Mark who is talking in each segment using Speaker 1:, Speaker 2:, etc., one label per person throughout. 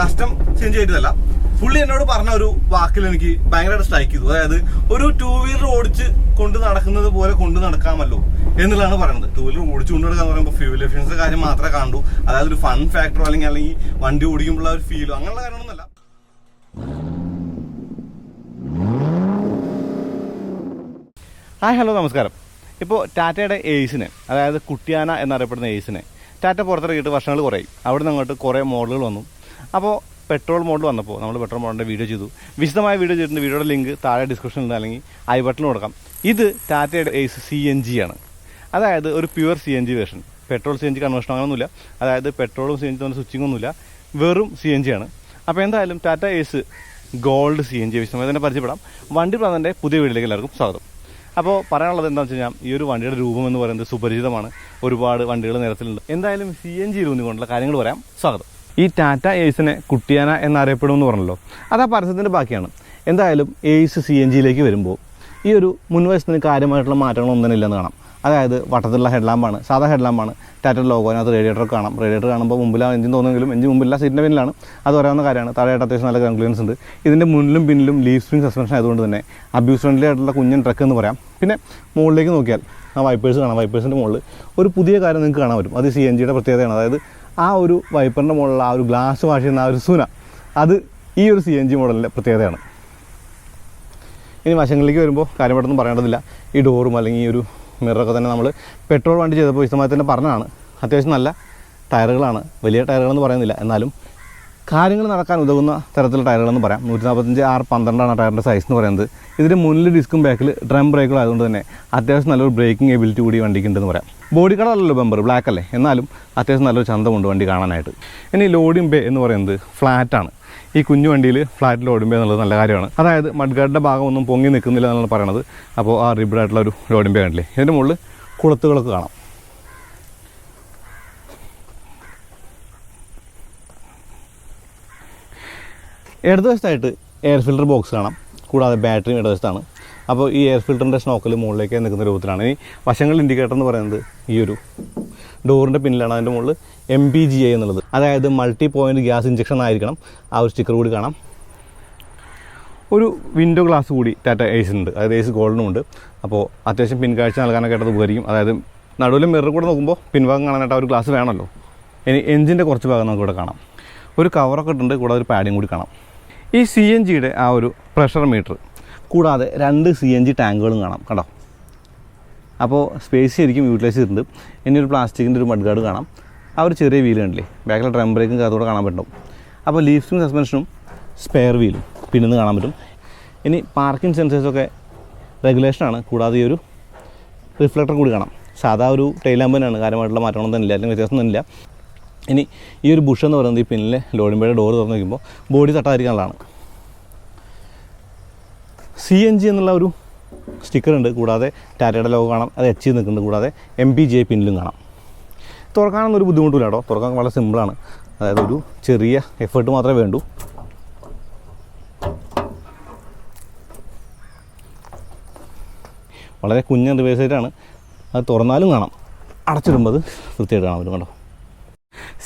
Speaker 1: Custom CNG ആയിട്ടല്ല. പുള്ളി എന്നോട് പറഞ്ഞ ഒരു വാക്കിൽ എനിക്ക് ഭയങ്കരമായിട്ട് സ്ട്രൈക്ക് ചെയ്തു. അതായത് ഒരു 2 വീലർ ഓടിച്ച് കൊണ്ട് നടക്കുന്നത് പോലെ കൊണ്ട് നടക്കാമല്ലോ എന്നുള്ളതാണ് പറയുന്നത്. 2 വീലർ ഓടിച്ചു കൊണ്ട് നടക്കാന്ന് പറയുമ്പോൾ ഫ്യൂൽ എഫിഷ്യൻസിന്റെ കാര്യം മാത്രമേ കണ്ടു. അതായത് ഒരു ഫൺ ഫാക്ടറോ അല്ലെങ്കിൽ വണ്ടി ഓടിക്കുമ്പോഴുള്ള ഒരു ഫീലോ അങ്ങനെയുള്ള കാര്യമൊന്നുമല്ല. ഹായ്, ഹലോ, നമസ്കാരം. ഇപ്പോൾ ടാറ്റയുടെ ഏസിനെ, അതായത് കുട്ടിയാന എന്നറിയപ്പെടുന്ന ഏസിനെ ടാറ്റ പുറത്തിറക്കിയിട്ട് വർഷങ്ങൾ കുറേ. അവിടെ നിന്ന് അങ്ങോട്ട് കുറേ മോഡലുകൾ വന്നു. അപ്പോൾ പെട്രോൾ മോഡൽ വന്നപ്പോൾ നമ്മൾ പെട്രോൾ മോഡലിൻ്റെ വീഡിയോ ചെയ്തു. വിശദമായ വീഡിയോ ചെയ്തിട്ടുണ്ട്. വീഡിയോയുടെ ലിങ്ക് താഴെ ഡിസ്ക്രിപ്ഷനിൽ അല്ലെങ്കിൽ ഐ ബട്ടണിൽ കൊടുക്കാം. ഇത് ടാറ്റയുടെ ഏസ് CNG ആണ്. അതായത് ഒരു pure CNG version. Petrol CNG conversion അങ്ങനെയൊന്നുമില്ല. അതായത് പെട്രോളും CNG തമ്മിൽ സ്വിച്ചിങ് ഒന്നുമില്ല, വെറും CNG ആണ്. അപ്പോൾ എന്തായാലും ടാറ്റ ഏസ് ഗോൾഡ് CNG വിശദമായി തന്നെ പരിചയപ്പെടാം. വണ്ടിപ്രാന്തൻ്റെ പുതിയ വീഡിയോയിലേക്ക് എല്ലാവർക്കും സ്വാഗതം. അപ്പോൾ പറയാനുള്ളത് എന്താണെന്ന് വെച്ച് കഴിഞ്ഞാൽ, ഈ ഒരു വണ്ടിയുടെ രൂപം എന്ന് പറയുന്നത് സുപരിചിതമാണ്. ഒരുപാട് വണ്ടികൾ നിരത്തിലുണ്ട്. എന്തായാലും CNG ഊന്നിക്കൊണ്ടുള്ള കാര്യങ്ങൾ പറയാം. സ്വാഗതം. ഈ ടാറ്റ ഏസിനെ കുട്ടിയാന എന്നറിയപ്പെടുമെന്ന് പറഞ്ഞല്ലോ, അത് ആ പരസ്യത്തിൻ്റെ ബാക്കിയാണ്. എന്തായാലും ഏസ് CNGയിലേക്ക് വരുമ്പോൾ ഈ ഒരു മുൻവശത്തിന് കാര്യമായിട്ടുള്ള മാറ്റങ്ങളൊന്നും തന്നെ ഇല്ലെന്ന് കാണാം. അതായത് വട്ടത്തിലുള്ള ഹെഡ്ലാമ്പാണ്, സാധാ ഹെഡ്ലാമ്പാണ്. ടാറ്റയുടെ ലോഗോ, അതിനകത്ത് റേഡിയേറ്റർ കാണാം. റേഡിയേറ്റർ കാണുമ്പോൾ മുമ്പിൽ എഞ്ചിൻ തോന്നുമെങ്കിലും എഞ്ചിൻ മുമ്പില്ല, സീറ്റിൻ്റെ പിന്നിലാണ്. അത് പറയാവുന്ന കാര്യമാണ്. താഴെയായിട്ട് അത്യാവശ്യം നല്ല ഗ്രൗണ്ട് ക്ലിയറൻസ് ഉണ്ട്. ഇതിൻ്റെ മുന്നിലും പിന്നിലും ലീഫ് സ്പ്രിംഗ് സസ്പെൻഷൻ ആയതുകൊണ്ട് തന്നെ അബ്യൂസ് ഫ്രണ്ട്ലി ആയിട്ടുള്ള കുഞ്ഞൻ ട്രക്ക് എന്ന് പറയാം. പിന്നെ മുകളിലേക്ക് നോക്കിയാൽ ആ വൈപ്പേഴ്സ് കാണാം. വൈപ്പേഴ്സിൻ്റെ മുകളിൽ ഒരു പുതിയ കാര്യം നിങ്ങൾക്ക് കാണാൻ പറ്റും. അത് CNGയുടെ പ്രത്യേകതയാണ്. അതായത് ആ ഒരു വൈപ്പറിൻ്റെ മുകളിലുള്ള ആ ഒരു ഗ്ലാസ് വാഷ് ചെയ്യുന്ന ആ ഒരു സുന, അത് ഈ ഒരു CNG മോഡലിൻ്റെ പ്രത്യേകതയാണ്. ഇനി വശങ്ങളിലേക്ക് വരുമ്പോൾ കാര്യമായിട്ടൊന്നും പറയേണ്ടതില്ല. ഈ ഡോറും അല്ലെങ്കിൽ ഈ ഒരു മിററൊക്കെ തന്നെ നമ്മൾ പെട്രോൾ വണ്ടി ചെയ്തപ്പോൾ വിശദമായി തന്നെ പറഞ്ഞതാണ്. അത്യാവശ്യം നല്ല ടയറുകളാണ്. വലിയ ടയറുകളെന്ന് പറയുന്നില്ല, എന്നാലും കാര്യങ്ങൾ നടക്കാൻ ഉതകുന്ന തരത്തിലുള്ള ടയറുകളെന്ന് പറയാം. 145/12 ടയറിൻ്റെ സൈസ് എന്ന് പറയുന്നത്. ഇതിൻ്റെ മുന്നിൽ ഡിസ്കും ബാക്കിൽ ഡ്രം ബ്രേക്കുകൾ ആയതുകൊണ്ട് തന്നെ അത്യാവശ്യം നല്ലൊരു ബ്രേക്കിംഗ് എബിലിറ്റി കൂടി വണ്ടിക്ക് ഉണ്ടെന്ന് പറയാം. ബോഡി കളറല്ലോ ബമ്പർ, ബ്ലാക്ക് അല്ലേ, എന്നാലും അത്യാവശ്യം നല്ലൊരു ചന്തമുണ്ട് വണ്ടി കാണാനായിട്ട്. ഇനി ലോഡിംഗ് ബേ എന്ന് പറയുന്നത് ഫ്ലാറ്റാണ്. ഈ കുഞ്ഞു വണ്ടിയിൽ ഫ്ലാറ്റ് ലോഡിംഗ് ബേ എന്നുള്ളത് നല്ല കാര്യമാണ്. അതായത് മഡ്ഗാർഡിൻ്റെ ഭാഗം ഒന്നും പൊങ്ങി നിൽക്കുന്നില്ല എന്നാണ് പറയണത്. അപ്പോൾ ആ റിബിഡായിട്ടുള്ള ഒരു ലോഡിംഗ് ബേ കണ്ടില്ലേ. ഇതിൻ്റെ മുകളിൽ കുളത്തുകളൊക്കെ കാണാം. ഇടതുവശത്തായിട്ട് എയർ ഫിൽറ്റർ ബോക്സ് കാണാം. കൂടാതെ ബാറ്ററിയും ഇടതുവശത്താണ്. അപ്പോൾ ഈ എയർ ഫിൽറ്ററിൻ്റെ സ്നോക്കൽ മുകളിലേക്ക് നിൽക്കുന്ന രൂപത്തിലാണ്. ഇനി വശങ്ങളിൽ ഇൻഡിക്കേറ്റർ എന്ന് പറയുന്നത് ഈ ഒരു ഡോറിൻ്റെ പിന്നിലാണ്. അതിൻ്റെ മുകളിൽ MPGI എന്നുള്ളത്, അതായത് മൾട്ടി പോയിൻറ്റ് ഗ്യാസ് ഇഞ്ചക്ഷൻ ആയിരിക്കണം. ആ ഒരു സ്റ്റിക്കർ കൂടി കാണാം. ഒരു വിൻഡോ ഗ്ലാസ് കൂടി ടാറ്റ ഏസിനുണ്ട്, അതായത് ഏസ് ഗോൾഡിനും ഉണ്ട്. അപ്പോൾ അത്യാവശ്യം പിൻകാഴ്ച നൽകാനൊക്കെ ആയിട്ട് ഉപകരിക്കും. അതായത് നടുവിൽ മിറർ കൂടെ നോക്കുമ്പോൾ പിൻഭാഗം കാണാനായിട്ട് ആ ഒരു ഗ്ലാസ് വേണമല്ലോ. ഇനി എഞ്ചിൻ്റെ കുറച്ച് ഭാഗം നമുക്കിവിടെ കാണാം. ഒരു കവറൊക്കെ ഇട്ടുണ്ട്. കൂടാതെ ഒരു പാഡിങ് കൂടി കാണാം. ഈ CNGയുടെ ആ ഒരു പ്രഷർ മീറ്റർ, കൂടാതെ 2 CNG ടാങ്കുകളും കാണാം. കണ്ടോ? അപ്പോൾ സ്പേസ് ശരിക്കും യൂട്ടിലൈസ് ചെയ്തിട്ടുണ്ട്. ഇനി ഒരു പ്ലാസ്റ്റിക്കിൻ്റെ ഒരു മഡ് ഗാർഡ് കാണാം. ആ ഒരു ചെറിയ വീല് കണ്ടില്ലേ, ബാക്കിലെ ഡ്രം ബ്രേക്കും അതോടെ കാണാൻ പറ്റും. അപ്പോൾ ലീഫ് സ്പ്രിംഗ് സസ്പെൻഷനും സ്പെയർ വീലും പിന്നിന്ന് കാണാൻ പറ്റും. ഇനി പാർക്കിംഗ് സെൻസേഴ്സൊക്കെ റെഗുലേഷനാണ്. കൂടാതെ ഈ ഒരു റിഫ്ലക്ടർ കൂടി കാണാം. സാധാ ഒരു ടെയിൽ ലാമ്പ് തന്നെയാണ്. കാര്യമായിട്ടുള്ള മാറ്റങ്ങളൊന്നും തന്നെ ഇല്ല, അല്ലെങ്കിൽ വ്യത്യാസമൊന്നും ഇല്ല. ഇനി ഈ ഒരു ബുഷ് എന്ന് പറയുന്നത് ഈ പിന്നിലെ ലോഡിംഗ് ബേയുടെ ഡോർ തുറന്ന് വയ്ക്കുമ്പോൾ ബോഡി തട്ടാതിരിക്കാനുള്ളതാണ്. CNG എന്നുള്ള ഒരു സ്റ്റിക്കർ ഉണ്ട്. കൂടാതെ ടാറ്റയുടെ ലോഗോ കാണാം. അത് H നിൽക്കുന്നുണ്ട്. കൂടാതെ MPGI പിന്നിലും കാണാം. തുറക്കാനൊന്നും ഒരു ബുദ്ധിമുട്ടില്ല കേട്ടോ. തുറക്കാൻ വളരെ സിമ്പിളാണ്. അതായത് ഒരു ചെറിയ എഫേർട്ട് മാത്രമേ വേണ്ടൂ. വളരെ കുഞ്ഞൻ റിവേഴ്സ് ആയിട്ടാണ്. അത് തുറന്നാലും കാണാം, അടച്ചിടുമ്പോൾ അത് വൃത്തിയായിട്ട് കാണാൻ പറ്റും. കേട്ടോ,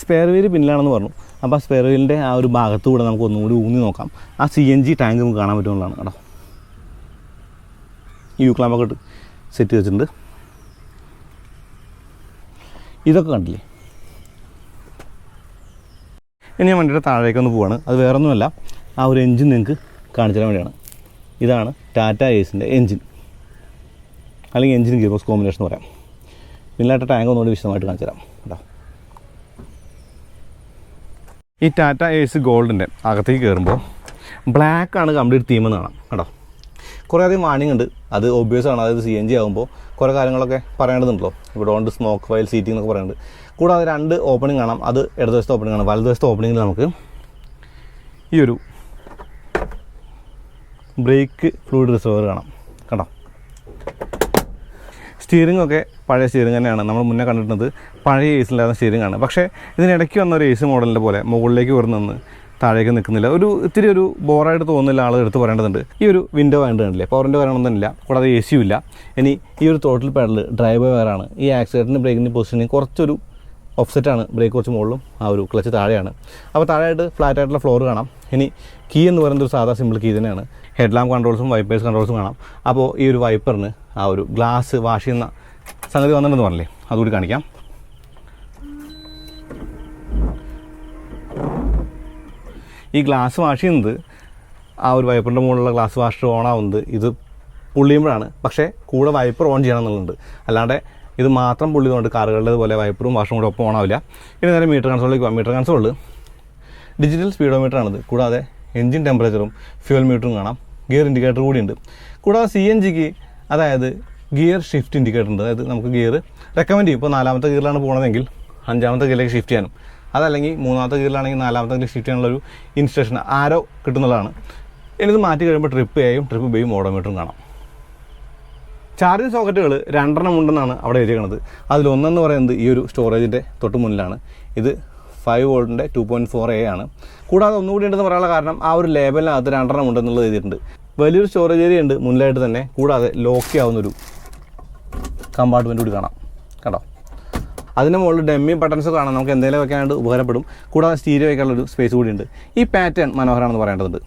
Speaker 1: സ്പെയർ വീല് പിന്നിലാണെന്ന് പറഞ്ഞു. അപ്പോൾ ആ സ്പെയർ വീലിൻ്റെ ആ ഒരു ഭാഗത്തുകൂടെ നമുക്ക് ഒന്നുകൂടി ഊന്നി നോക്കാം. ആ CNG ടാങ്ക് നമുക്ക് കാണാൻ പറ്റുന്നതാണ്. കേട്ടോ, ഈ ക്ലാമ്പൊക്കെ ഇട്ട് സെറ്റ് വെച്ചിട്ടുണ്ട്. ഇതൊക്കെ കണ്ടില്ലേ. ഇനി ഞാൻ വണ്ടിയുടെ താഴേക്കൊന്ന് പോവാണ്. അത് വേറെ ഒന്നുമല്ല, ആ ഒരു എൻജിൻ നിങ്ങൾക്ക് കാണിച്ചു തരാൻ വേണ്ടിയാണ്. ഇതാണ് ടാറ്റ ഏസിൻ്റെ എൻജിൻ, അല്ലെങ്കിൽ എൻജിൻ ഗിയർ ബോക്സ് കോമ്പിനേഷൻ എന്ന് പറയാം. പിന്നിലായിട്ട് ടാങ്ക് ഒന്നുകൂടി വിശദമായിട്ട് കാണിച്ചു തരാം. കേട്ടോ, ഈ ടാറ്റ ഏസ് ഗോൾഡിൻ്റെ അകത്തേക്ക് കയറുമ്പോൾ ബ്ലാക്കാണ് കംപ്ലീറ്റ് തീമെന്ന് കാണാം. കേട്ടോ, കുറേ അധികം വാണിംഗ് ഉണ്ട്. അത് ഒബ്വിയസ് ആണ്. അതായത് CNG ആകുമ്പോൾ കുറേ കാര്യങ്ങളൊക്കെ പറയേണ്ടതുണ്ടല്ലോ. ഇപ്പോൾ ഡോണ്ട് സ്മോക്ക് വൈൽ സീറ്റിംഗ് എന്നൊക്കെ പറയുന്നുണ്ട്. കൂടാതെ 2 ഓപ്പണിംഗ് കാണാം. അത് ഇടതുവശത്തെ ഓപ്പണിംഗ് ആണ്. വലതുവശത്തെ ഓപ്പണിങ്ങിൽ നമുക്ക് ഈ ഒരു ബ്രേക്ക് ഫ്ലൂയിഡ് റിസർവർ കാണാം. കണ്ടോ, സ്റ്റിയറിംഗ് ഒക്കെ പഴയ സ്റ്റിയറിംഗ് തന്നെയാണ്. നമ്മൾ മുന്നേ കണ്ടിട്ടുള്ളത് പഴയ ഏസിലായിരുന്ന സ്റ്റിയറിംഗ് ആണ്. പക്ഷേ ഇതിനിടയ്ക്ക് വന്ന ഒരു ഏസ് മോഡലിൻ്റെ പോലെ മുകളിലേക്ക് വരുന്നെന്ന് താഴേക്ക് നിൽക്കുന്നില്ല. ഇത്തിരി ഒരു ബോറായിട്ട് തോന്നുന്നില്ല. ആൾ എടുത്ത് പറയേണ്ടതുണ്ട്. ഈ ഒരു വിൻഡോ വേണ്ട കണ്ടില്ലേ, പവറിൻ്റെ വരാനൊന്നുമില്ല. കൂടാതെ AC യും ഇല്ല. ഇനി ഈ ഒരു ടോട്ടൽ പെഡൽ ഡ്രൈവ് വയറാണ്. ഈ ആക്സിലേറ്ററിൻ്റെ ബ്രേക്കിൻ്റെ പൊസിഷനിങ് കുറച്ചൊരു ഓഫ്സെറ്റാണ്, ബ്രേക്ക് കുറച്ച് മുകളിലും ആ ഒരു ക്ലച്ച് താഴെയാണ്. അപ്പോൾ താഴെയായിട്ട് ഫ്ലാറ്റ് ആയിട്ടുള്ള ഫ്ലോർ കാണാം. ഇനി കീ എന്ന് പറയുന്നത് ഒരു സാധാ സിമ്പിൾ കീ തന്നെയാണ്. ഹെഡ് ലാമ്പ് കൺട്രോൾസും വൈപ്പേഴ്സ് കൺട്രോൾസും കാണാം. അപ്പോൾ ഈ ഒരു വൈപ്പറിന് ആ ഒരു ഗ്ലാസ് വാഷ് ചെയ്യുന്ന സംഗതി വന്നിട്ടുണ്ടെന്ന് പറഞ്ഞില്ലേ, അതുകൂടി കാണിക്കാം. ഈ ഗ്ലാസ് വാഷ് ചെയ്യുന്നത് ആ ഒരു വൈപ്പറിൻ്റെ മുകളിലുള്ള ഗ്ലാസ് വാഷർ ഓൺ ആവുന്നത് ഇത് പുള്ളിയുമ്പോഴാണ്. പക്ഷേ കൂടെ വൈപ്പർ ഓൺ ചെയ്യണം എന്നുള്ളത്. അല്ലാണ്ട് ഇത് മാത്രം പുള്ളിയതുകൊണ്ട് കാറുകളുടെ പോലെ വൈപ്പറും വാഷറും കൂടെ ഒപ്പം ഓണാവില്ല. ഇനി നേരെ മീറ്റർ കൺസോളിലേക്ക് പോകാം. മീറ്റർ കൺസോളിൽ ഡിജിറ്റൽ സ്പീഡോമീറ്ററാണിത്. കൂടാതെ എൻജിൻ ടെമ്പറേച്ചറും ഫ്യൂൽ മീറ്ററും കാണാം. ഗിയർ ഇൻഡിക്കേറ്റർ കൂടിയുണ്ട്. കൂടാതെ CNGക്ക് അതായത് ഗിയർ ഷിഫ്റ്റ് ഇൻഡിക്കേറ്റർ ഉണ്ട്. അതായത് നമുക്ക് ഗിയർ റെക്കമെൻഡ് ചെയ്യും. ഇപ്പോൾ 4ാമത്തെ ഗിയറിലാണ് പോകണമെങ്കിൽ 5ാമത്തെ ഗിയറിലേക്ക് ഷിഫ്റ്റ് ചെയ്യാനും, അതല്ലെങ്കിൽ 3ാമത്തെ ഗിയറിലാണെങ്കിൽ 4ാമത്തെ ഗിയർ ഷിഫ്റ്റ് ചെയ്യാനുള്ളൊരു ഇൻസ്ട്രക്ഷൻ ആരോ കിട്ടുന്നതാണ്. ഇനിത് മാറ്റി കഴിയുമ്പോൾ ട്രിപ്പ് Aയും ട്രിപ്പ് Bയും ഓഡോമീറ്ററും കാണാം. ചാർജിങ് സോക്കറ്റുകൾ 2 ഉണ്ടെന്നാണ് അവിടെ എഴുതിയിരിക്കുന്നത്. അതിലൊന്നെന്ന് പറയുന്നത് ഈ ഒരു സ്റ്റോറേജിൻ്റെ തൊട്ട് മുന്നിലാണ്. ഇത് 5 വോൾട്ടിൻ്റെ 2.4A ആണ്. കൂടാതെ ഒന്നുകൂടി ഉണ്ടെന്ന് പറയാനുള്ള കാരണം ആ ഒരു ലേബലിനകത്ത് 2 ഉണ്ടെന്നുള്ളത് എഴുതിയിട്ടുണ്ട്. വലിയൊരു സ്റ്റോറേജ് ഏരിയ ഉണ്ട് മുന്നിലായിട്ട് തന്നെ. കൂടാതെ ലോക്ക് ചെയ്യാവുന്നൊരു കമ്പാർട്ട്മെൻറ്റ് കൂടി കാണാം. കണ്ടോ, അതിന് മുകളിൽ ഡെമ്മി ബട്ടൺസ് കാണാം. നമുക്ക് എന്തെങ്കിലും വെക്കാനായിട്ട് ഉപകാരപ്പെടും. കൂടാതെ സ്റ്റീരിയോ വയ്ക്കാനുള്ളൊരു സ്പേസ് കൂടിയുണ്ട്. ഈ പാറ്റേൺ മനോഹരമാണെന്ന് പറയേണ്ടതുണ്ട്.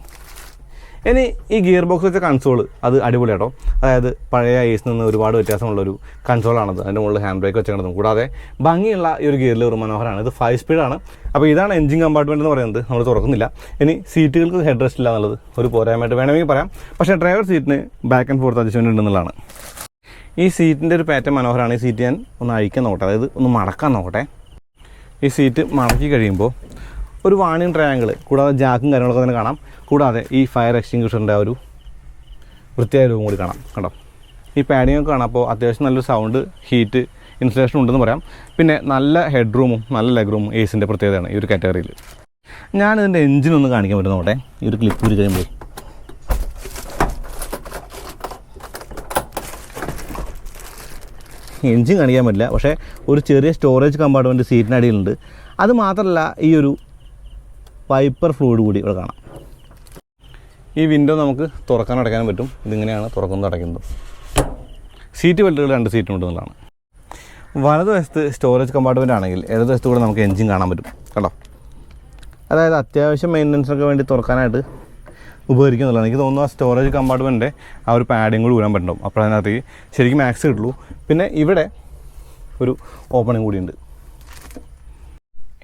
Speaker 1: ഇനി ഈ ഗിയർ ബോക്സ് വെച്ച കൺസോൾ അത് അടിപൊളി കേട്ടോ. അതായത് പഴയ ഐസിൽ നിന്ന് ഒരുപാട് വ്യത്യാസമുള്ളൊരു കൺസോളാണത്. അതിൻ്റെ മുകളിൽ ഹാൻഡ് ബ്രേക്ക് വെച്ചേക്കുന്നതും കൂടാതെ ഭംഗിയുള്ള ഈ ഒരു ഗിയർ ലിവർ മനോഹരമാണ്. ഇത് 5 സ്പീഡാണ്. അപ്പോൾ ഇതാണ് എൻജിൻ കമ്പാർട്ട്മെൻറ്റ് എന്ന് പറയുന്നത്. നമ്മൾ തുറക്കുന്നില്ല. ഇനി സീറ്റുകൾക്ക് ഹെഡ് റെസ്റ്റ് ഇല്ല എന്നുള്ളത് ഒരു പോരായ്മയായിട്ട് വേണമെങ്കിൽ പറയാം. പക്ഷേ ഡ്രൈവർ സീറ്റിന് ബാക്ക് ആൻഡ് ഫോർത്ത് അഡ്ജസ്റ്റ്മെൻറ്റ് ഉണ്ടെന്നുള്ളതാണ്. ഈ സീറ്റിൻ്റെ ഒരു പാറ്റേൺ മനോഹരമാണ്. ഈ സീറ്റ് ഞാൻ ഒന്ന് അഴിക്കാൻ നോക്കട്ടെ, അതായത് ഒന്ന് മടക്കാൻ നോക്കട്ടെ. ഈ സീറ്റ് മടക്കി കഴിയുമ്പോൾ ഒരു വാണിംഗ് ട്രയാങ്കിൾ, കൂടാതെ ജാക്കും കാര്യങ്ങളൊക്കെ തന്നെ കാണാം. കൂടാതെ ഈ ഫയർ എക്സ്റ്റിങ്ക്വിഷറിൻ്റെ ആ ഒരു വൃത്തിയായ രൂപം കൂടി കാണാം. കണ്ടോ, ഈ പാഡിങ് ഒക്കെ കാണാം. അപ്പോൾ അത്യാവശ്യം നല്ലൊരു സൗണ്ട് ഹീറ്റ് ഇൻസുലേഷൻ ഉണ്ടെന്ന് പറയാം. പിന്നെ നല്ല ഹെഡ് റൂമും നല്ല ലെഗ് റൂമും ഏസിൻ്റെ പ്രത്യേകതയാണ് ഈ ഒരു കാറ്റഗറിയിൽ. ഞാനിതിൻ്റെ എഞ്ചിനൊന്ന് കാണിക്കാൻ പറ്റും നോട്ടെ. ഈ ഒരു ക്ലിപ്പ് കൂടി കഴിയുമ്പോൾ എഞ്ചിൻ കാണിക്കാൻ പറ്റില്ല. പക്ഷേ ഒരു ചെറിയ സ്റ്റോറേജ് കമ്പാർട്ട്മെൻറ്റ് സീറ്റിനടിയിലുണ്ട്. അത് മാത്രമല്ല ഈ ഒരു വൈപ്പർ ഫ്ലൂയിഡ് കൂടി ഇവിടെ കാണാം. ഈ വിൻഡോ നമുക്ക് തുറക്കാനും അടയ്ക്കാനും പറ്റും. ഇതിങ്ങനെയാണ് തുറക്കുന്നത് അടയ്ക്കുന്നത്. സീറ്റ് ബെൽറ്റുകൾ 2 സീറ്റും ഉണ്ടെന്നുള്ളതാണ്. വലതുവശത്ത് സ്റ്റോറേജ് കമ്പാർട്ട്മെൻ്റ് ആണെങ്കിൽ ഇടതുവശത്ത് കൂടെ നമുക്ക് എൻജിൻ കാണാൻ പറ്റും. കണ്ടോ, അതായത് അത്യാവശ്യം മെയിൻ്റനൻസൊക്കെ വേണ്ടി തുറക്കാനായിട്ട് ഉപകരിക്കുന്നുള്ളതാണ്. എനിക്ക് തോന്നുന്നു ആ സ്റ്റോറേജ് കമ്പാർട്ട്മെൻറ്റിൻ്റെ ആ ഒരു പാഡിങ് കൂടി ഊരാൻ പറ്റും. അപ്പോൾ അതിനകത്തേക്ക് ശരിക്കും മാക്സ് കിട്ടുള്ളൂ. പിന്നെ ഇവിടെ ഒരു ഓപ്പണിങ് കൂടിയുണ്ട്.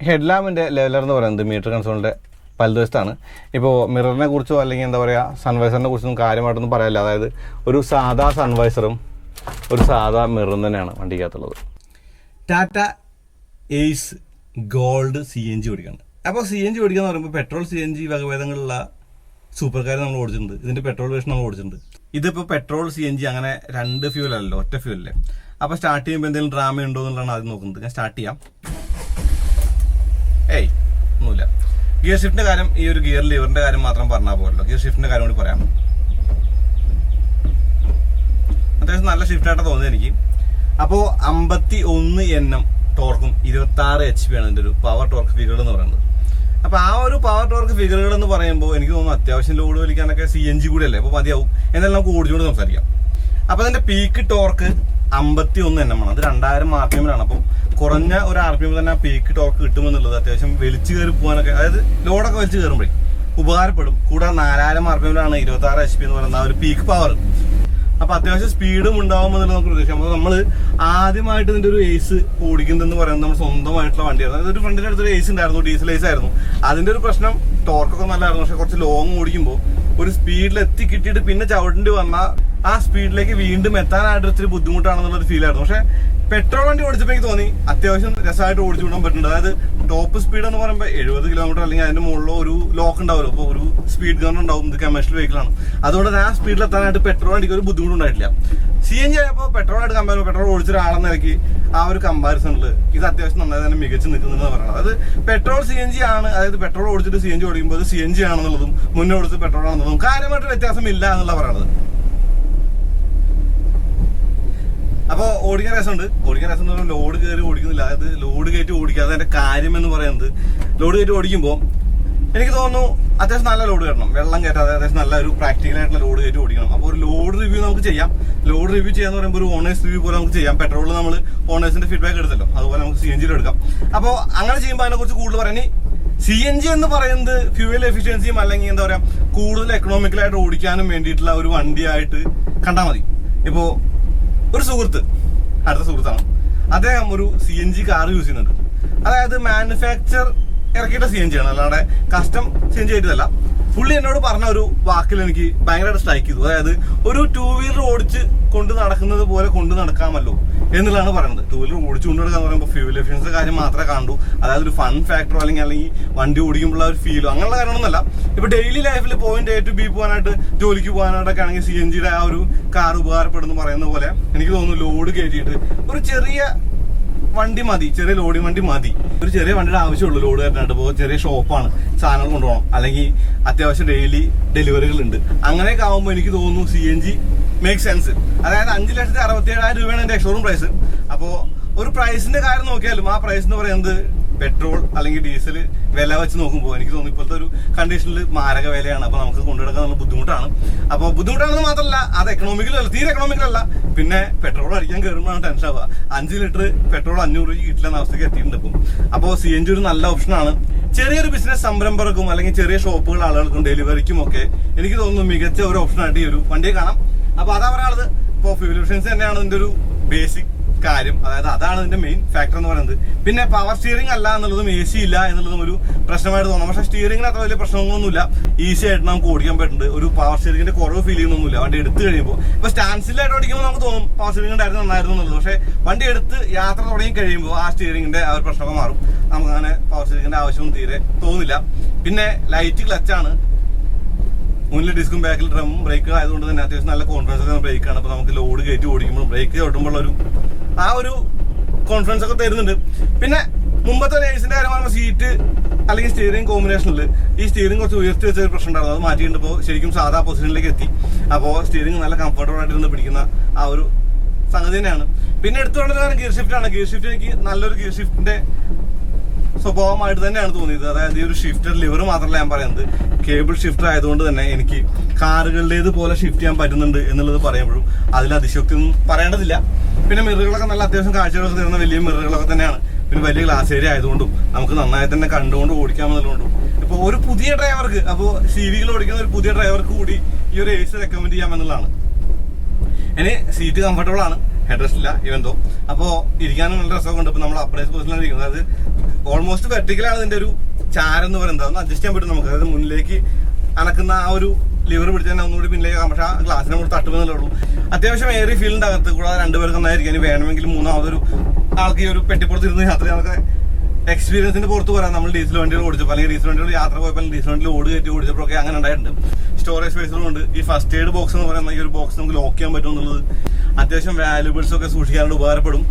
Speaker 1: ഹെഡ് ലാമ്പിൻ്റെ ലെവലർ എന്ന് പറയുന്നത് മീറ്റർ കൺസോളിൻ്റെ വലതുവശത്താണ്. ഇപ്പോൾ മിററിനെ കുറിച്ചോ അല്ലെങ്കിൽ എന്താ പറയുക സൺവൈസറിനെ കുറിച്ചൊന്നും കാര്യമായിട്ടൊന്നും പറയാനില്ല. അതായത് ഒരു സാധാ സൺവൈസറും ഒരു സാധാ മിററും തന്നെയാണ് വണ്ടിക്കകത്തുള്ളത്. ടാറ്റ എയ്സ് ഗോൾഡ് CNG ഓടിക്കുകയാണ്. അപ്പോൾ CNG ഓടിക്കുക എന്ന് പറയുമ്പോൾ പെട്രോൾ CNG വകഭേദങ്ങളുള്ള സൂപ്പർ കാർ നമ്മൾ ഓടിച്ചിട്ടുണ്ട്. ഇതിൻ്റെ പെട്രോൾ വേർഷൻ നമ്മൾ ഓടിച്ചിട്ടുണ്ട്. ഇതിപ്പോൾ പെട്രോൾ CNG അങ്ങനെ 2 ഫ്യൂലല്ലോ, ഒറ്റ ഫ്യൂലല്ലേ. അപ്പോൾ സ്റ്റാർട്ട് ചെയ്യുമ്പോൾ എന്തെങ്കിലും ഡ്രാമ ഉണ്ടോ എന്നുള്ളതാണ് ആദ്യം നോക്കുന്നത്. ഞാൻ സ്റ്റാർട്ട് ചെയ്യാം. ഒന്നുമില്ല. ഗിയർ ഷിഫ്റ്റിൻ്റെ കാര്യം, ഈ ഒരു ഗിയർ ലിവറിൻ്റെ കാര്യം മാത്രം പറഞ്ഞാൽ പോരല്ലോ. ഗിയർ ഷിഫ്റ്റിൻ്റെ കാര്യം കൂടി പറയാം. അത്യാവശ്യം നല്ല ഷിഫ്റ്റായിട്ട് തോന്നുന്നത് എനിക്ക്. അപ്പോൾ 51 Nm ടോർക്കും 26 HP ആണ് ഇതിൻ്റെ ഒരു പവർ ടോർക്ക് ഫിഗറുകൾ എന്ന് പറയുന്നത്. അപ്പോൾ ആ ഒരു പവർ ടോർക്ക് ഫിഗറുകൾ എന്ന് പറയുമ്പോൾ എനിക്ക് തോന്നുന്നു അത്യാവശ്യം ലോഡ് വലിക്കാനൊക്കെ CNG കൂടെ അല്ലേ, അപ്പോൾ മതിയാവും. എന്നാലും നമുക്ക് ഓടിച്ചുകൊണ്ട് സംസാരിക്കാം. അപ്പോൾ അതിൻ്റെ പീക്ക് ടോർക്ക് 51 Nm ആണ്. അത് 2000 RPM-ലാണ്. അപ്പം കുറഞ്ഞ ഒരു RPM തന്നെ ആ പീക്ക് ടോർക്ക് കിട്ടുമെന്നുള്ളത് അത്യാവശ്യം വലിച്ചു കയറി പോകാനൊക്കെ, അതായത് ലോഡൊക്കെ വലിച്ചു കയറുമ്പോഴേ ഉപകാരപ്പെടും. കൂടാതെ 4000 RPM-ലാണ് 26 HP എന്ന് പറയുന്ന ആ ഒരു പീക്ക് പവർ. അപ്പോൾ അത്യാവശ്യം സ്പീഡും ഉണ്ടാവുമെന്നുള്ളത് നമുക്ക് പ്രതീക്ഷിക്കാം. അപ്പോൾ നമ്മൾ ആദ്യമായിട്ട് ഇതിൻ്റെ ഒരു ഏസ് ഓടിക്കുന്നതെന്ന് പറയുന്നത് നമ്മൾ സ്വന്തമായിട്ടുള്ള വണ്ടിയായിരുന്നു. അതായത് ഒരു ഫ്രണ്ടിൻ്റെ അടുത്തൊരു ഏസ് ഉണ്ടായിരുന്നു, ഡീസൽ ഏസ് ആയിരുന്നു. അതിൻ്റെ ഒരു പ്രശ്നം ടോർക്കൊക്കെ നല്ലതായിരുന്നു. പക്ഷെ കുറച്ച് ലോങ് ഓടിക്കുമ്പോൾ ഒരു സ്പീഡിൽ എത്തി കിട്ടിയിട്ട് പിന്നെ ചവിടേണ്ടി വന്നാൽ ആ സ്പീഡിലേക്ക് വീണ്ടും എത്താനായിട്ട് ഇത്തിരി ബുദ്ധിമുട്ടാണെന്നുള്ളൊരു ഫീലായിരുന്നു. പക്ഷേ പെട്രോൾ വണ്ടി ഓടിച്ചപ്പോൾ എനിക്ക് തോന്നി അത്യാവശ്യം രസമായിട്ട് ഓടിച്ചു വിടാൻ പറ്റുന്നുണ്ട്. അതായത് ടോപ്പ് സ്പീഡ് എന്ന് പറയുമ്പോൾ 70 കിലോമീറ്റർ അല്ലെങ്കിൽ അതിന്റെ മുകളിലോ ഒരു ലോക്ക് ഉണ്ടാവുമല്ലോ. അപ്പോൾ ഒരു സ്പീഡ് ഗൺ ഉണ്ടാവും. ഇത് കമേഴ്ഷ്യൽ വെഹിക്കിളാണ്. അതുകൊണ്ട് തന്നെ ആ സ്പീഡിൽ എത്താനായിട്ട് പെട്രോൾ വണ്ടിക്ക് ഒരു ബുദ്ധിമുട്ടുണ്ടായിട്ടില്ല. CNG ആയപ്പോൾ പെട്രോളായിട്ട് കമ്പയർ പെട്രോൾ ഓടിച്ച ഒരാളെന്ന നിലയ്ക്ക് ആ ഒരു കമ്പാരിസണിൽ ഇത് അത്യാവശ്യം നന്നായി തന്നെ മികച്ച് നിൽക്കുന്നതെന്ന് പറയുന്നത്. അതായത് പെട്രോൾ CNG ആണ്, അതായത് പെട്രോൾ ഓടിച്ചിട്ട് CNG ഓടിക്കുമ്പോൾ അത് CNG ആണെന്നുള്ളതും മുന്നേ ഓടിച്ച് പെട്രോൾ ആണെന്നുള്ളതും കാര്യമായിട്ട് വ്യത്യാസമില്ല എന്നുള്ള പറയുന്നത്. അപ്പോൾ ഓടിക്കാൻ രസമുണ്ട്. ഓടിക്കാൻ രസം എന്ന് പറയുമ്പോൾ ലോഡ് കയറി ഓടിക്കുന്നില്ല. അതായത് ലോഡ് കയറ്റി ഓടിക്കാതെ അതിന്റെ കാര്യം എന്ന് പറയുന്നത് ലോഡ് കയറ്റി ഓടിക്കുമ്പോൾ എനിക്ക് തോന്നുന്നു അത്യാവശ്യം നല്ല ലോഡ് കയറണം, വെള്ളം കയറ്റാതെ അത്യാവശ്യം നല്ല ഒരു പ്രാക്ടിക്കൽ ആയിട്ടുള്ള ലോഡ് കയറ്റി ഓടിക്കണം. അപ്പോൾ ഒരു ലോഡ് റിവ്യൂ നമുക്ക് ചെയ്യാം. ലോഡ് റിവ്യൂ ചെയ്യാന്ന് പറയുമ്പോൾ ഒരു ഓണേഴ്സ് റിവ്യൂ പോലെ നമുക്ക് ചെയ്യാം. പെട്രോളിൽ നമ്മൾ ഓണേഴ്സിന്റെ ഫീഡ്ബാക്ക് എടുത്തല്ലോ, അതുപോലെ നമുക്ക് CNG എടുക്കാം. അപ്പോൾ അങ്ങനെ ചെയ്യുമ്പോൾ അതിനെ കുറിച്ച് കൂടുതൽ പറയാൻ, CNG എന്ന് പറയുന്നത് ഫ്യൂവൽ എഫിഷ്യൻസിയും അല്ലെങ്കിൽ എന്താ പറയാ കൂടുതൽ എക്കണോമിക്കലായിട്ട് ഓടിക്കാനും വേണ്ടിയിട്ടുള്ള ഒരു വണ്ടിയായിട്ട് കണ്ടാൽ മതി. ഇപ്പോ ഒരു സുഹൃത്ത്, അടുത്ത സുഹൃത്താണ്, അദ്ദേഹം ഒരു CNG കാർ യൂസ് ചെയ്യുന്നുണ്ട്. അതായത് മാനുഫാക്ചർ ഇറക്കിയിട്ട CNG ആണ്, അല്ലാതെ കസ്റ്റം CNG ആയിട്ടല്ല. പുള്ളി എന്നോട് പറഞ്ഞ ഒരു വാക്കിൽ എനിക്ക് ഭയങ്കരമായിട്ട് സ്ട്രൈക്ക് ചെയ്തു. അതായത് ഒരു 2 വീലർ ഓടിച്ച് കൊണ്ട് നടക്കുന്നത് പോലെ കൊണ്ട് നടക്കാമല്ലോ എന്നുള്ളതാണ് പറയുന്നത്. 2 വീലർ ഓടിച്ചു കൊണ്ട് നടക്കാന്ന് പറയുമ്പോൾ ഫ്യൂവൽ എഫിഷ്യൻസി കാര്യം മാത്രമേ കണ്ടു. അതായത് ഒരു ഫൺ ഫാക്ടറോ അല്ലെങ്കിൽ വണ്ടി ഓടിക്കുമ്പോഴുള്ള ഒരു ഫീലോ അങ്ങനെയുള്ള കാര്യമൊന്നുമല്ല. ഇപ്പൊ ഡെയിലി ലൈഫിൽ പോയിന്റ് A to B പോകാനായിട്ട്, ജോലിക്ക് പോകാനായിട്ടൊക്കെ ആണെങ്കിൽ CNGയുടെ ആ ഒരു കാർ ഉപകാരപ്പെടുന്നു പറയുന്ന പോലെ എനിക്ക് തോന്നുന്നു ലോഡ് കയറ്റിയിട്ട് ഒരു ചെറിയ വണ്ടി മതി, ചെറിയ ലോഡിങ് വണ്ടി മതി. ഒരു ചെറിയ വണ്ടിയുടെ ആവശ്യമുള്ളൂ ലോഡ് കയറ്റാനായിട്ട്. ഇപ്പോൾ ചെറിയ ഷോപ്പാണ്, സാധനങ്ങൾ കൊണ്ടുപോകണം, അല്ലെങ്കിൽ അത്യാവശ്യം ഡെയിലി ഡെലിവറികൾ ഉണ്ട്. അങ്ങനെയൊക്കെ ആകുമ്പോൾ എനിക്ക് തോന്നുന്നു CNG മേക്ക് സെൻസ്. അതായത് 5,67,000 രൂപയാണ് എന്റെ എക്സ്ഷോറൂം പ്രൈസ്. അപ്പോൾ ഒരു പ്രൈസിന്റെ കാര്യം നോക്കിയാലും ആ പ്രൈസ് എന്ന് പറയുന്നത് പെട്രോൾ അല്ലെങ്കിൽ ഡീസൽ വില വെച്ച് നോക്കുമ്പോൾ എനിക്ക് തോന്നുന്നു ഇപ്പോഴത്തെ ഒരു കണ്ടീഷനിൽ മാരക വിലയാണ്. അപ്പൊ നമുക്ക് കൊണ്ടുനടക്കാൻ ബുദ്ധിമുട്ടാണ്. അപ്പോൾ ബുദ്ധിമുട്ടാണെന്ന് മാത്രമല്ല, അത് എക്കണോമിക്കലല്ല, തീരെ എക്കണോമിക്കലല്ല. പിന്നെ പെട്രോൾ അടിക്കാൻ കയറുമ്പോഴാണ് ടെൻഷൻ ആവുക. 5 ലിറ്റർ പെട്രോൾ 500 രൂപയ്ക്ക് കിട്ടില്ലെന്ന അവസ്ഥയ്ക്ക് എത്തിയിട്ടുണ്ട്. ഇപ്പം അപ്പോൾ CNG ഒരു നല്ല ഓപ്ഷനാണ്. ചെറിയൊരു ബിസിനസ് സംരംഭകർക്കും അല്ലെങ്കിൽ ചെറിയ ഷോപ്പുകൾ ആളുകൾക്കും ഡെലിവറിക്കും ഒക്കെ എനിക്ക് തോന്നുന്നു മികച്ച ഒരു ഓപ്ഷനായിട്ട് ഈ ഒരു വണ്ടിയെ കാണാം. അപ്പൊ അതാ പറയാനുള്ളത്. ഇപ്പോൾ ഫ്യൂവൽ എഫിഷ്യൻസി തന്നെയാണ് ഇതിന്റെ ഒരു ബേസിക് കാര്യം. അതായത് അതാണ് ഇതിന്റെ മെയിൻ ഫാക്ടർ എന്ന് പറയുന്നത്. പിന്നെ പവർ സ്റ്റിയറിംഗ് അല്ല എന്നുള്ളതും AC ഇല്ല എന്നുള്ളതും ഒരു പ്രശ്നമായിട്ട് തോന്നാം. പക്ഷെ സ്റ്റിയറിംഗിന് അത്ര വലിയ പ്രശ്നങ്ങളൊന്നുമില്ല, ഈസി ആയിട്ട് നമുക്ക് ഓടിക്കാൻ പറ്റുന്നുണ്ട്. ഒരു പവർ സ്റ്റിയറിംഗിന്റെ കുറവ് ഫീൽ ചെയ്യുന്നൊന്നുമില്ല വണ്ടി എടുത്തു കഴിയുമ്പോൾ. ഇപ്പൊ സ്റ്റാൻസിലായിട്ട് ഓടിക്കുമ്പോൾ നമുക്ക് തോന്നും പവർ സ്റ്റിയറിംഗ് ഉണ്ടായിരുന്നു നന്നായിരുന്നു എന്നുള്ളത്. പക്ഷെ വണ്ടി എടുത്ത് യാത്ര തുടങ്ങി കഴിയുമ്പോൾ ആ സ്റ്റിയറിംഗിന്റെ ആ ഒരു പ്രശ്നമൊക്കെ മാറും. നമുക്ക് അങ്ങനെ പവർ സ്റ്റിയറിംഗിന്റെ ആവശ്യമൊന്നും തീരെ തോന്നില്ല. പിന്നെ ലൈറ്റ് ക്ലച്ചാണ്, മുന്നിൽ ഡിസ്കും ബാക്കിൽ ഡ്രമ്മും ബ്രേക്ക് ആയതുകൊണ്ട് തന്നെ അത്യാവശ്യം നല്ല കോൺഫിഡൻസ് ബ്രേക്കാണ്. അപ്പൊ നമുക്ക് ലോഡ് കയറ്റി ഓടിക്കുമ്പോൾ ബ്രേക്ക് ചവിട്ടുമ്പോൾ ആ ഒരു കോൺഫിഡൻസ് ഒക്കെ തരുന്നുണ്ട്. പിന്നെ മുമ്പത്തെ ഏസിന്റെ കാര്യം പറയുമ്പോൾ സീറ്റ് അല്ലെങ്കിൽ സ്റ്റിയറിംഗ് കോമ്പിനേഷനിൽ ഈ സ്റ്റിയറിംഗ് കുറച്ച് ഉയർത്തി വെച്ച ഒരു പ്രശ്നം ഉണ്ടായിരുന്നു. അത് മാറ്റിയിട്ട് ഇപ്പോൾ ശരിക്കും സാധാ പൊസിഷനിലേക്ക് എത്തി. അപ്പോൾ സ്റ്റിയറിംഗ് നല്ല കംഫർട്ടബിൾ ആയിട്ട് നിന്ന് പിടിക്കുന്ന ആ ഒരു സംഗതി തന്നെയാണ്. പിന്നെ എടുത്തുകൊണ്ടൊരു ഗിയർ ഷിഫ്റ്റ് ആണ്. ഗിയർ ഷിഫ്റ്റ് എനിക്ക് നല്ലൊരു ഗിയർ ഷിഫ്റ്റിന്റെ സ്വഭാവമായിട്ട് തന്നെയാണ് തോന്നിയത്. അതായത് ഈ ഒരു ഷിഫ്റ്റർ ലിവർ മാത്രമല്ല ഞാൻ പറയുന്നത്, കേബിൾ ഷിഫ്റ്റർ ആയതുകൊണ്ട് തന്നെ എനിക്ക് കാറുകളുടേത് പോലെ ഷിഫ്റ്റ് ചെയ്യാൻ പറ്റുന്നുണ്ട് എന്നുള്ളത് പറയുമ്പോഴും അതിൽ അതിശയോക്തി ഒന്നും പറയേണ്ടതില്ല. പിന്നെ മിററുകളൊക്കെ നല്ല അത്യാവശ്യം കാഴ്ചകളൊക്കെ തരുന്ന വലിയ മിററുകളൊക്കെ തന്നെയാണ്. പിന്നെ വലിയ ഗ്ലാസ് ഏരിയ ആയതുകൊണ്ടും നമുക്ക് നന്നായി തന്നെ കണ്ടുകൊണ്ട് ഓടിക്കാമെന്നുള്ളതുകൊണ്ടും ഇപ്പോൾ ഒരു പുതിയ ഡ്രൈവർക്ക്, അപ്പോൾ CVകൾ ഓടിക്കുന്ന ഒരു പുതിയ ഡ്രൈവർക്ക് കൂടി ഈ ഒരു ഏസ് റെക്കമെൻഡ് ചെയ്യാമെന്നുള്ളതാണ്. ഇനി സീറ്റ് കംഫർട്ടബിൾ ആണ്, ഹെഡ് റെസ്റ്റ് ഇല്ല ഇവന്തോ. അപ്പോൾ ഇരിക്കാനും നല്ല രസമൊക്കെ ഉണ്ട്. ഇപ്പൊ നമ്മൾ അപ്രൈസ് പൊസിഷനിലാണ് ഇരിക്കുന്നത്. അതായത് ഓൾമോസ്റ്റ് വെർട്ടിക്കലാണ് ഇതിന്റെ ഒരു ചാരം എന്ന് പറയുന്നത്. അതൊന്ന് അഡ്ജസ്റ്റ് ചെയ്യാൻ പറ്റും നമുക്ക്. അതായത് മുന്നിലേക്ക് അനക്കുന്ന ആ ഒരു ലിവർ പിടിച്ച് തന്നെ ഒന്നുകൂടി പിന്നിലേക്ക്, പക്ഷെ ആ ഗ്ലാസിനെ കൂടെ തട്ടുമെന്നല്ലേ ഉള്ളൂ. അത്യാവശ്യം ഏറി ഫീൽഡിന്റെ അകത്ത് കൂടാതെ 2 പേർക്ക് നന്നായിരിക്കും. ഇനി വേണമെങ്കിൽ 3ാമതൊരു ആൾക്ക് ഈ ഒരു പെട്ടിപ്പുറത്ത് ഇരുന്ന് യാത്ര ചെയ്യാനൊക്കെ എക്സ്പീരിയൻസിന്റെ പുറത്ത് പറയാം. നമ്മൾ ഡീസൽ വണ്ടികൾ ഓടിച്ചപ്പോൾ അല്ലെങ്കിൽ ഡീസൽ വണ്ടികൾ യാത്ര പോയപ്പോൾ ഡീസൽ വണ്ടിയിൽ ഓട് കയറ്റി ഓടിച്ചപ്പോഴൊക്കെ അങ്ങനെ ഉണ്ടായിട്ടുണ്ട്. സ്റ്റോറേജ് സ്പേസുകളുണ്ട്. ഈ ഫസ്റ്റ് എയ്ഡ് ബോക്സ് എന്ന് പറയുന്ന ഈ ഒരു ബോക്സ് നമുക്ക് ലോക്ക് ചെയ്യാൻ പറ്റും എന്നുള്ളത് അത്യാവശ്യം വാല്യുബിൾസ് ഒക്കെ സൂക്ഷിക്കാനായിട്ട് ഉപകാരപ്പെടും.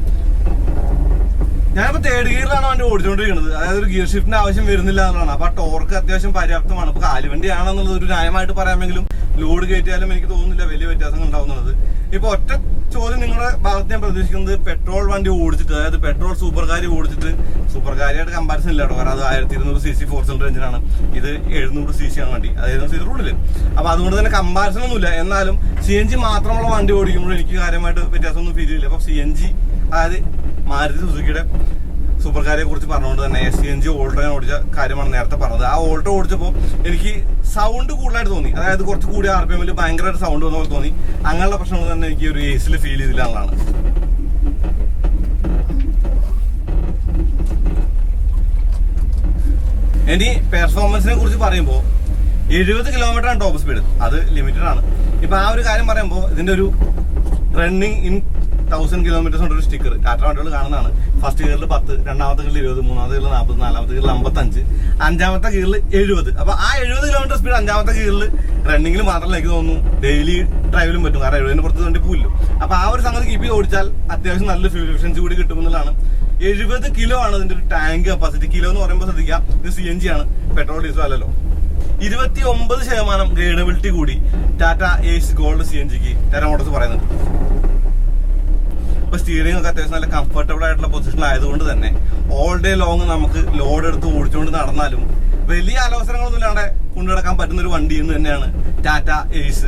Speaker 1: ഞാനിപ്പോ 3rd ഗിയറിലാണ് വണ്ടി ഓടിച്ചുകൊണ്ടിരിക്കുന്നത്. അതായത് ഒരു ഗിയർ ഷിഫ്റ്റിന്റെ ആവശ്യം വരുന്നില്ല എന്നുള്ളതാണ്. അപ്പൊ ആ ടോർക്ക് അത്യാവശ്യം പര്യാപ്തമാണ്. ഇപ്പൊ കാലുവണ്ടിയാണെന്നുള്ളത് ഒരു ന്യായമായിട്ട് പറയാമെങ്കിലും ലോഡ് കയറ്റിയാലും എനിക്ക് തോന്നുന്നില്ല വലിയ വ്യത്യാസങ്ങൾ ഉണ്ടാവുന്നത്. ഇപ്പൊ ഒറ്റ ചോദ്യം നിങ്ങളുടെ ഭാഗത്ത് ഞാൻ പ്രതീക്ഷിക്കുന്നത്, പെട്രോൾ വണ്ടി ഓടിച്ചിട്ട്, അതായത് പെട്രോൾ സൂപ്പർ കാരി ഓടിച്ചിട്ട്, സൂപ്പർ കാരിയായിട്ട് കമ്പാരിസൺ ഇല്ല കേട്ടോ. കാരണം അത് 1200 cc 4 സിലിണ്ടർ എഞ്ചിനാണ്. ഇത് 700 cc ആണ് വണ്ടി, അത് 700 cc ഉള്ളില്. അപ്പൊ അതുകൊണ്ട് തന്നെ കമ്പാരിസൺ ഒന്നുമില്ല. എന്നാലും CNG മാത്രമുള്ള വണ്ടി ഓടിക്കുമ്പോൾ എനിക്ക് കാര്യമായിട്ട് വ്യത്യാസമൊന്നും ഫീൽ ചെയ്യില്ല. അപ്പൊ CNG, അതായത് മാരുതി സുസുക്കിയുടെ സൂപ്പർ കാരിയെ കുറിച്ച് പറഞ്ഞുകൊണ്ട് തന്നെ CNG ഓൾട്ടോ ഞാൻ ഓടിച്ച കാര്യമാണ് നേരത്തെ പറഞ്ഞത്. ആ ഓൾട്ടോ ഓടിച്ചപ്പോൾ എനിക്ക് സൗണ്ട് കൂടുതലായിട്ട് തോന്നി. അതായത് കുറച്ച് കൂടി RPM ഭയങ്കരമായിട്ട് സൗണ്ട് വന്ന പോലെ തോന്നി. അങ്ങനെയുള്ള പ്രശ്നങ്ങൾ തന്നെ എനിക്ക് ഒരു ഏസിൽ ഫീൽ ചെയ്തില്ല എന്നുള്ളതാണ്. ഇനി പെർഫോമൻസിനെ കുറിച്ച് പറയുമ്പോൾ 70 കിലോമീറ്ററാണ് ടോപ്പ് സ്പീഡ്. അത് ലിമിറ്റഡ് ആണ്. ഇപ്പൊ ആ ഒരു കാര്യം പറയുമ്പോൾ ഇതിന്റെ ഒരു റണ്ണിങ് ഇൻ 1000 കിലോമീറ്റേഴ്സ് കൊണ്ട് ഒരു സ്റ്റിക്കർ ടാറ്റ വണ്ടികൾ കാണുന്നതാണ്. ഫസ്റ്റ് ഗിയറിൽ 10, 2ാമത്തെ ഗിയറിൽ 20, 3ാമത്തെ ഗിയറിൽ 40, 4ാമത്തെ ഗിയറിൽ 55, 5ാമത്തെ ഗിയറിൽ 70. അപ്പൊ ആ 70 കിലോമീറ്റർ സ്പീഡ് 5ാമത്തെ ഗിയറിൽ റണ്ണിങ്ങിൽ മാത്രമല്ല എനിക്ക് തോന്നുന്നു ഡെയിലി ഡ്രൈവിലും പറ്റും. കാരണം 70-ന് പുറത്ത് വണ്ടി പോയില്ലോ. അപ്പൊ ആ ഒരു സംഗതി കീപ്പ് ചെയ്ത് ഓടിച്ചാൽ അത്യാവശ്യം നല്ല ഫ്യൂൽ എഫിഷ്യൻസി കൂടി കിട്ടുമെന്നുള്ളതാണ്. 70 കിലോ ആണ് ഇതിന്റെ ഒരു ടാങ്ക് കപ്പാസിറ്റി. കിലോ എന്ന് പറയുമ്പോൾ ശ്രദ്ധിക്കാം, ഇത് CNG ആണ്, പെട്രോൾ ഡീസൽ അല്ലല്ലോ. 29% ഗ്രേഡബിലിറ്റി കൂടി ടാറ്റ ഏസ് ഗോൾഡ് CNGക്ക് ടാറ്റ മോട്ടോഴ്സ് പറയുന്നുണ്ട്. ഇപ്പൊ സ്റ്റിയറിംഗ് ഒക്കെ അത്യാവശ്യം നല്ല കംഫർട്ടബിൾ ആയിട്ടുള്ള പൊസിഷൻ ആയതുകൊണ്ട് തന്നെ ഓൾ ഡേ ലോങ് നമുക്ക് ലോഡ് എടുത്ത് ഓടിച്ചുകൊണ്ട് നടന്നാലും വലിയ അലോസരങ്ങളൊന്നും ഇല്ലാതെ കൊണ്ടുനടക്കാൻ പറ്റുന്ന ഒരു വണ്ടി എന്ന് തന്നെയാണ് ടാറ്റ ഏസ്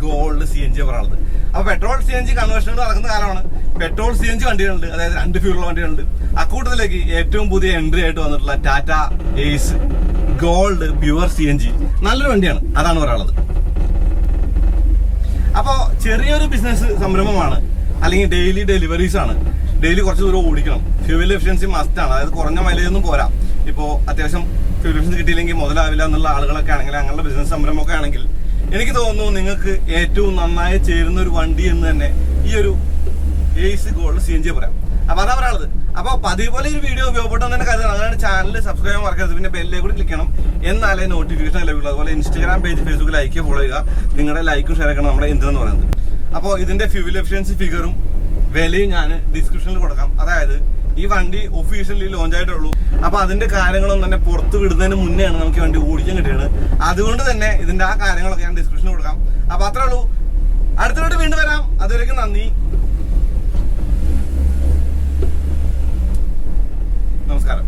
Speaker 1: ഗോൾഡ് CNG പറയുന്നത്. അപ്പൊ പെട്രോൾ CNG കൺവേർഷനുകൾ നടക്കുന്ന കാലമാണ്. പെട്രോൾ CNG വണ്ടികളുണ്ട്, അതായത് 2 ഫ്യൂലുള്ള വണ്ടികളുണ്ട്. അക്കൂട്ടത്തിലേക്ക് ഏറ്റവും പുതിയ എൻട്രി ആയിട്ട് വന്നിട്ടുള്ള Tata Ace Gold pure CNG നല്ലൊരു വണ്ടിയാണ്, അതാണ് പറയാനുള്ളത്. അപ്പോ ചെറിയൊരു ബിസിനസ് സംരംഭമാണ്, അല്ലെങ്കിൽ ഡെയിലി ഡെലിവറീസ് ആണ്. ഡെയിലി കുറച്ച് ദൂരം ഓടിക്കണം. ഫ്യൂവൽ എഫിഷ്യൻസി മസ്റ്റ് ആണ്, അതായത് കുറഞ്ഞ മൈലേജ് ഒന്നും പോരാ. ഇപ്പോ അത്യാവശ്യം ഫ്യൂവൽ എഫിഷ്യൻസി കിട്ടിയില്ലെങ്കിൽ മുതലാവില്ല എന്നുള്ള ആളുകളൊക്കെ ആണെങ്കിൽ, അങ്ങനെയുള്ള ബിസിനസ് സംരംഭമൊക്കെ ആണെങ്കിൽ എനിക്ക് തോന്നുന്നു നിങ്ങൾക്ക് ഏറ്റവും നന്നായി ചേരുന്ന ഒരു വണ്ടി എന്ന് തന്നെ ഈ ഒരു ഏസ് ഗോൾഡ് CNG പറയാം. അപ്പൊ അതാ പറയാനുള്ളത്. അപ്പൊ പതിവ് പോലെ ഒരു വീഡിയോ ഉപയോഗപ്പെട്ടെന്ന് തന്നെ കരുതണം. അങ്ങനെ ചാനൽ സബ്സ്ക്രൈബ് ചെയ്യാൻ മറക്കരുത്. പിന്നെ ബെല്ലിലേക്ക് കൂടി ക്ലിക്ക് ചെയ്യണം, എന്നാലേ നോട്ടിഫിക്കേഷൻ ലഭിക്കുള്ളൂ. അതുപോലെ Instagram page, Facebook like follow ചെയ്യുക. നിങ്ങളുടെ ലൈക്കും ഷെയർ ചെയ്യണം നമ്മുടെ എന്തെന്ന് പറയുന്നത്. അപ്പോൾ ഇതിന്റെ ഫ്യൂവൽ എഫിഷ്യൻസി ഫിഗറും വിലയും ഞാൻ ഡിസ്ക്രിപ്ഷനിൽ കൊടുക്കാം. അതായത് ഈ വണ്ടി ഒഫീഷ്യലി ലോഞ്ച് ആയിട്ടുള്ളൂ. അപ്പൊ അതിന്റെ കാര്യങ്ങളൊന്നും തന്നെ പുറത്ത് വിടുന്നതിന് മുന്നെയാണ് നമുക്ക് വണ്ടി ഓടിക്കാൻ കിട്ടിയത്. അതുകൊണ്ട് തന്നെ ഇതിന്റെ ആ കാര്യങ്ങളൊക്കെ ഞാൻ ഡിസ്ക്രിപ്ഷനിൽ കൊടുക്കാം. അപ്പൊ അത്രേ ഉള്ളൂ. അടുത്തോട്ട് വീണ്ടും വരാം. അതുവരേക്കും നന്ദി, നമസ്കാരം.